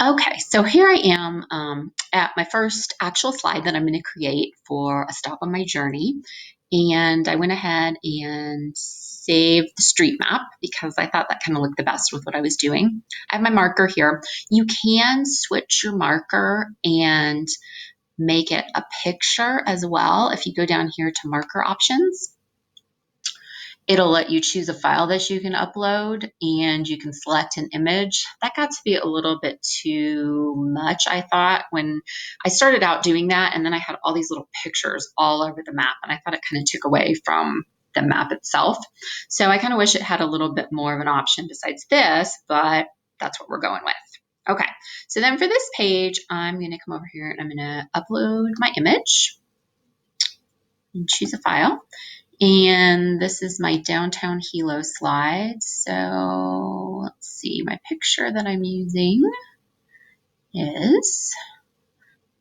Okay, so here I am at my first actual slide that I'm going to create for a stop on my journey. And I went ahead and saved the street map because I thought that kind of looked the best with what I was doing. I have my marker here. You can switch your marker and make it a picture as well. If you go down here to marker options, it'll let you choose a file that you can upload and you can select an image. That got to be a little bit too much, I thought, when I started out doing that, and then I had all these little pictures all over the map, and I thought it kind of took away from the map itself. So I kind of wish it had a little bit more of an option besides this, but that's what we're going with. Okay, so then for this page, I'm going to come over here and I'm going to upload my image and choose a file. And this is my downtown Hilo slide. So let's see, my picture that I'm using is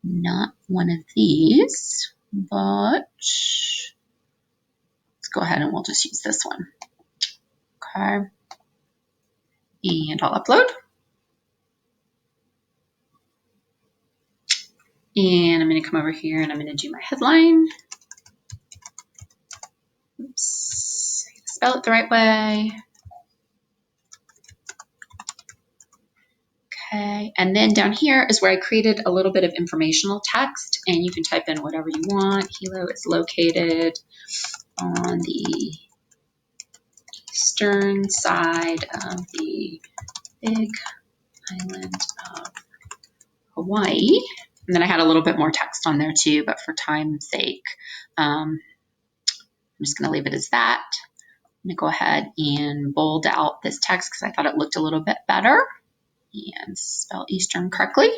not one of these, but let's go ahead and we'll just use this one. Okay. And I'll upload. And I'm going to come over here and I'm going to do my headline. Oops, spell it the right way. Okay, and then down here is where I created a little bit of informational text, and you can type in whatever you want. Hilo is located on the eastern side of the big island of Hawaii. And then I had a little bit more text on there too, but for time's sake, I'm just going to leave it as that. I'm going to go ahead and bold out this text because I thought it looked a little bit better. And spell Eastern correctly.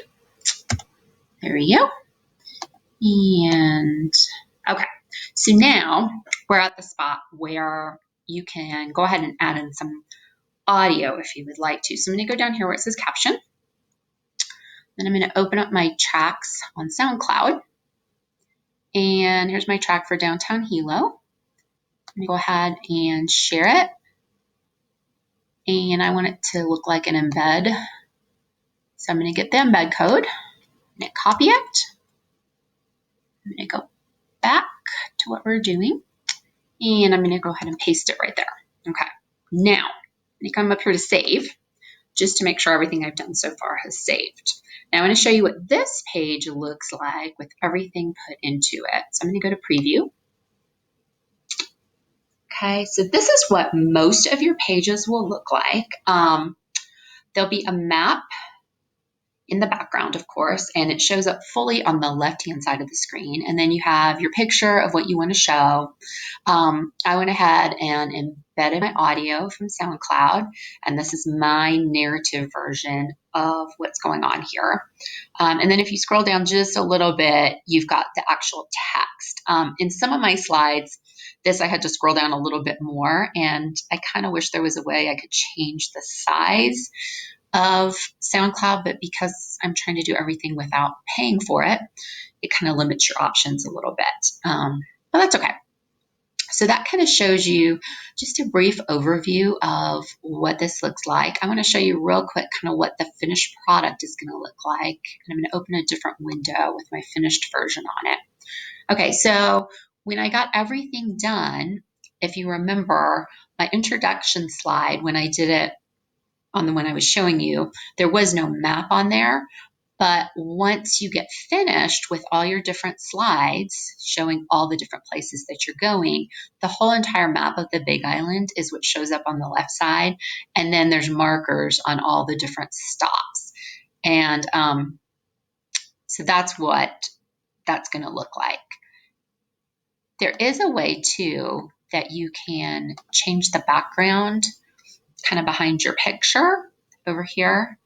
There we go. And okay, so now we're at the spot where you can go ahead and add in some audio if you would like to. So I'm going to go down here where it says caption. Then I'm going to open up my tracks on SoundCloud. And here's my track for Downtown Hilo. I'm going to go ahead and share it. And I want it to look like an embed. So I'm going to get the embed code. I'm going to copy it. I'm going to go back to what we're doing. And I'm going to go ahead and paste it right there. Okay. Now, I'm going to come up here to save, just to make sure everything I've done so far has saved. Now I'm going to show you what this page looks like with everything put into it. So I'm going to go to preview. Okay, so this is what most of your pages will look like. There'll be a map in the background, of course, and it shows up fully on the left-hand side of the screen. And then you have your picture of what you want to show. I went ahead and embedded my audio from SoundCloud, and this is my narrative version of what's going on here. And then if you scroll down just a little bit, you've got the actual text. In some of my slides, I had to scroll down a little bit more, and I kind of wish there was a way I could change the size of SoundCloud, but because I'm trying to do everything without paying for it, it kind of limits your options a little bit. But that's okay. So that kind of shows you just a brief overview of what this looks like. I want to show you real quick kind of what the finished product is going to look like. And I'm going to open a different window with my finished version on it. Okay, so when I got everything done, if you remember my introduction slide, when I did it on the one I was showing you, there was no map on there. But once you get finished with all your different slides showing all the different places that you're going, the whole entire map of the Big Island is what shows up on the left side. And then there's markers on all the different stops. And so that's what that's going to look like. There is a way too that you can change the background kind of behind your picture over here,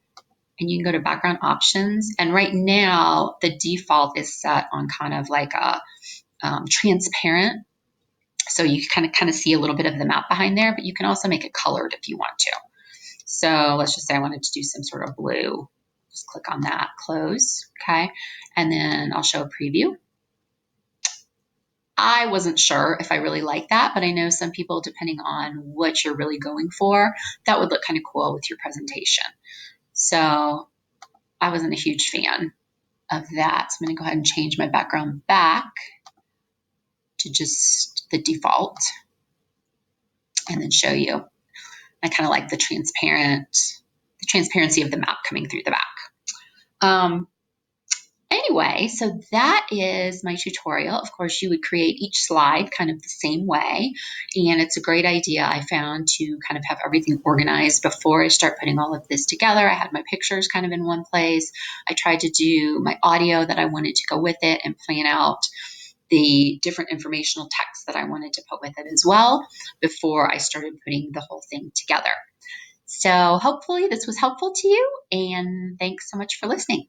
and you can go to background options. And right now the default is set on kind of like a transparent, so you kind of see a little bit of the map behind there, but you can also make it colored if you want to. So let's just say I wanted to do some sort of blue. Just click on that, close, okay, and then I'll show a preview. I wasn't sure if I really like that, but I know some people, depending on what you're really going for, that would look kind of cool with your presentation. So I wasn't a huge fan of that. So I'm going to go ahead and change my background back to just the default and then show you. I kind of like the transparency of the map coming through the back. Anyway, so that is my tutorial. Of course, you would create each slide kind of the same way. And it's a great idea, I found, to kind of have everything organized before I start putting all of this together. I had my pictures kind of in one place. I tried to do my audio that I wanted to go with it and plan out the different informational text that I wanted to put with it as well before I started putting the whole thing together. So hopefully this was helpful to you, and thanks so much for listening.